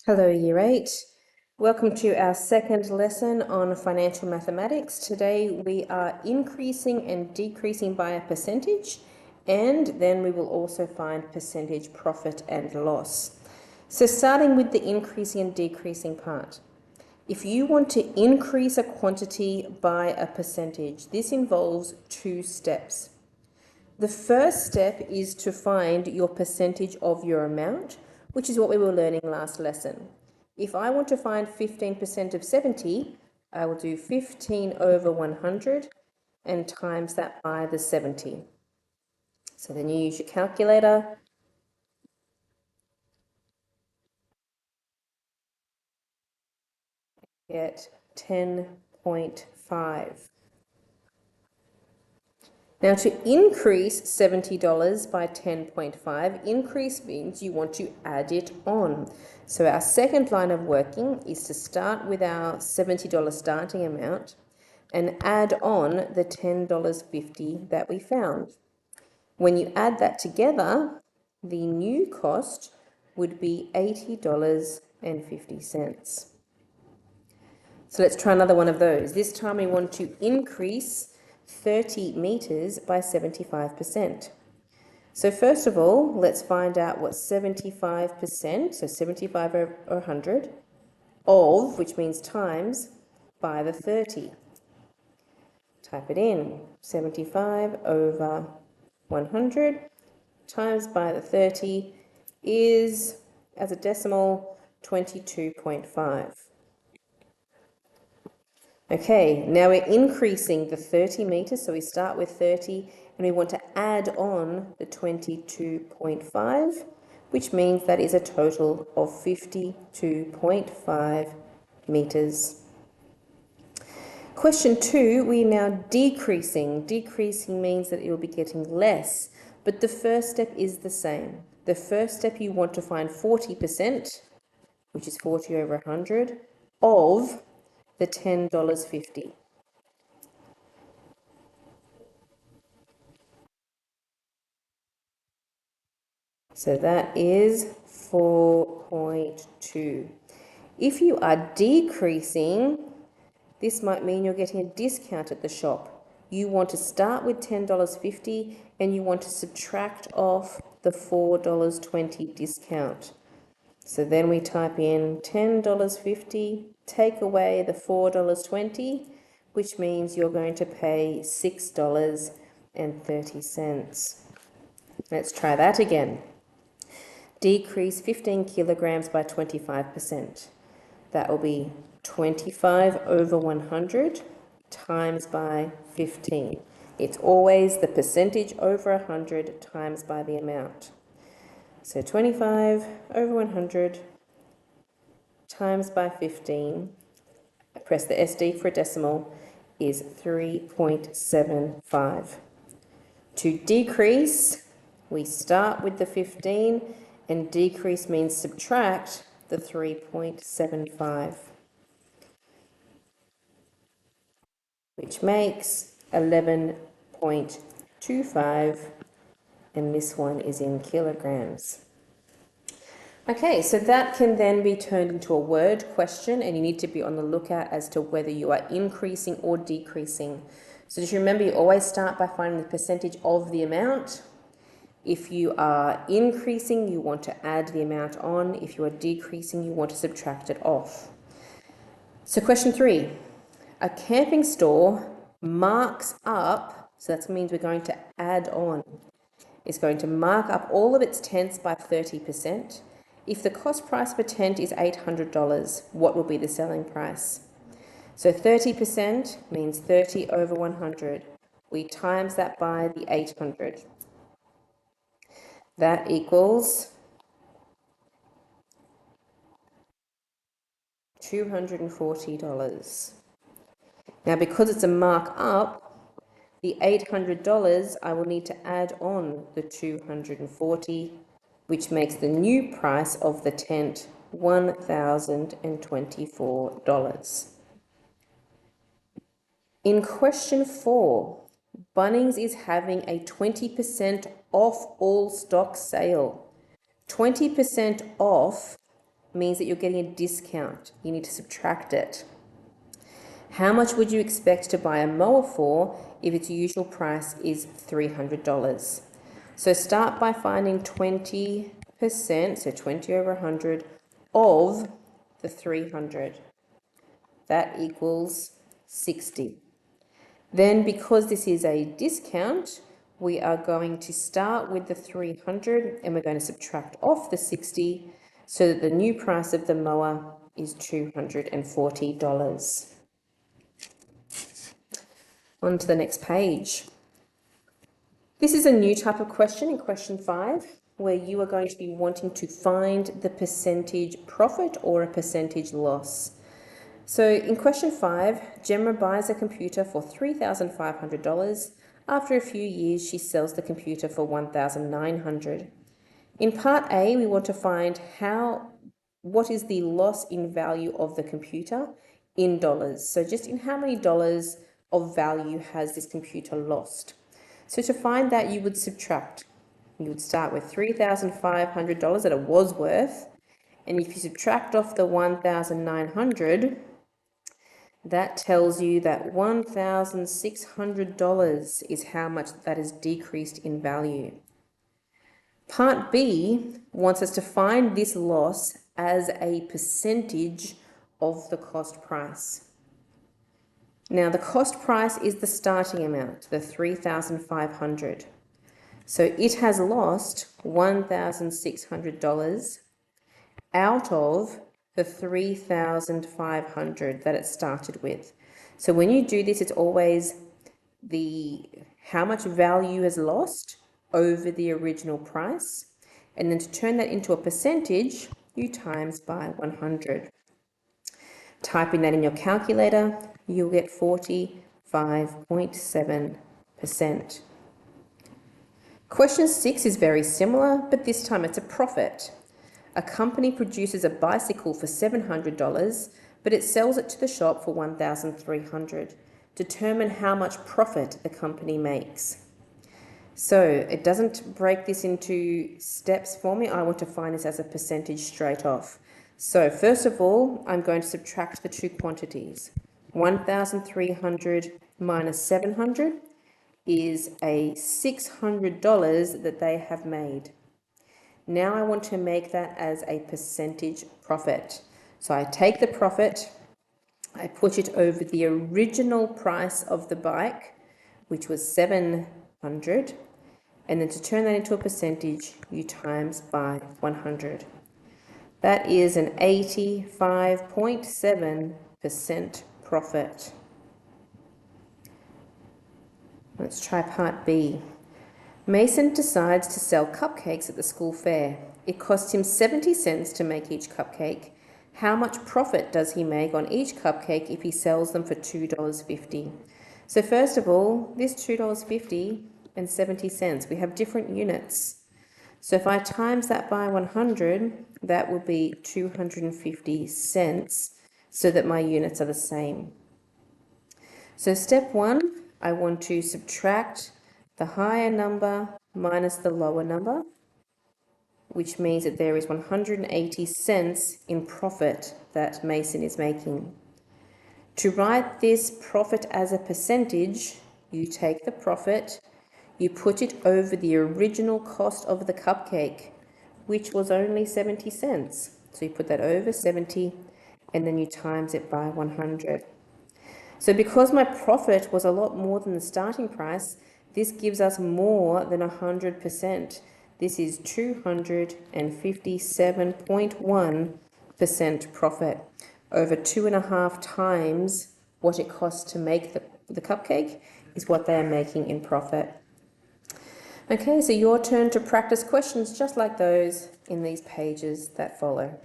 Hello, Year 8. Welcome to our second lesson on financial mathematics. Today we are increasing and decreasing by a percentage, and then we will also find percentage profit and loss. So starting with the increasing and decreasing part. If you want to increase a quantity by a percentage, this involves two steps. The first step is to find your percentage of your amount, which is what we were learning last lesson. If I want to find 15% of 70, I will do 15 over 100 and times that by the 70. So then you use your calculator. Get 10.5. Now to increase $70 by 10.5, increase means you want to add it on. So our second line of working is to start with our $70 starting amount and add on the $10.50 that we found. When you add that together, the new cost would be $80.50. So let's try another one of those. This time we want to increase 30 meters by 75%. So first of all, let's find out what 75%, so 75 over 100, of, which means times, by the 30. Type it in, 75 over 100 times by the 30 is, as a decimal, 22.5. Okay, now we're increasing the 30 meters, so we start with 30 and we want to add on the 22.5, which means that is a total of 52.5 meters. Question 2, we're now decreasing. Decreasing means that it will be getting less, but the first step is the same. The first step, you want to find 40%, which is 40 over 100, of the $10.50. So that is 4.2. If you are decreasing, this might mean you're getting a discount at the shop. You want to start with $10.50 and you want to subtract off the $4.20 discount. So then we type in $10.50, take away the $4.20, which means you're going to pay $6.30. Let's try that again. Decrease 15 kilograms by 25%. That will be 25 over 100 times by 15. It's always the percentage over 100 times by the amount. So 25 over 100 times by 15, I press the SD for a decimal, is 3.75. To decrease, we start with the 15, and decrease means subtract the 3.75, which makes 11.25, and this one is in kilograms. Okay, so that can then be turned into a word question, and you need to be on the lookout as to whether you are increasing or decreasing. So just remember, you always start by finding the percentage of the amount. If you are increasing, you want to add the amount on. If you are decreasing, you want to subtract it off. So question 3, a camping store marks up, so that means we're going to add on. It's going to mark up all of its tents by 30%. If the cost price per tent is $800, what will be the selling price? So 30% means 30 over 100. We times that by the 800. That equals $240. Now, because it's a markup, the $800, I will need to add on the $240, which makes the new price of the tent $1,024. In question 4, Bunnings is having a 20% off all stock sale. 20% off means that you're getting a discount. You need to subtract it. How much would you expect to buy a mower for if its usual price is $300? So start by finding 20%, so 20 over 100 of the 300. That equals 60. Then, because this is a discount, we are going to start with the 300 and we're going to subtract off the 60 so that the new price of the mower is $240. On to the next page. This is a new type of question in question 5, where you are going to be wanting to find the percentage profit or a percentage loss. So in question 5, Gemma buys a computer for $3,500. After a few years, she sells the computer for $1,900. In part A, we want to find what is the loss in value of the computer in dollars. So just in how many dollars of value has this computer lost? So to find that, you would subtract. You would start with $3,500 that it was worth, and if you subtract off the $1,900, that tells you that $1,600 is how much that is decreased in value. Part B wants us to find this loss as a percentage of the cost price. Now, the cost price is the starting amount, the $3,500. So it has lost $1,600 out of the $3,500 that it started with. So when you do this, it's always how much value is lost over the original price. And then to turn that into a percentage, you times by 100. Typing that in your calculator, you'll get 45.7%. Question 6 is very similar, but this time it's a profit. A company produces a bicycle for $700, but it sells it to the shop for $1,300. Determine how much profit the company makes. So it doesn't break this into steps for me. I want to find this as a percentage straight off. So first of all, I'm going to subtract the two quantities. 1,300 minus 700 is a $600 that they have made. Now I want to make that as a percentage profit. So I take the profit, I put it over the original price of the bike, which was $700, and then to turn that into a percentage, you times by 100. That is an 85.7% profit. Let's try part B. Mason decides to sell cupcakes at the school fair. It costs him 70 cents to make each cupcake. How much profit does he make on each cupcake if he sells them for $2.50? So first of all, this $2.50 and 70 cents, we have different units. So if I times that by 100, that will be 250 cents, so that my units are the same. So step 1, I want to subtract the higher number minus the lower number, which means that there is 180 cents in profit that Mason is making. To write this profit as a percentage, you take the profit, you put it over the original cost of the cupcake, which was only 70 cents. So you put that over 70 and then you times it by 100. So because my profit was a lot more than the starting price, this gives us more than 100%. This is 257.1% profit, over 2.5 times what it costs to make the cupcake is what they are making in profit. Okay, so your turn to practice questions just like those in these pages that follow.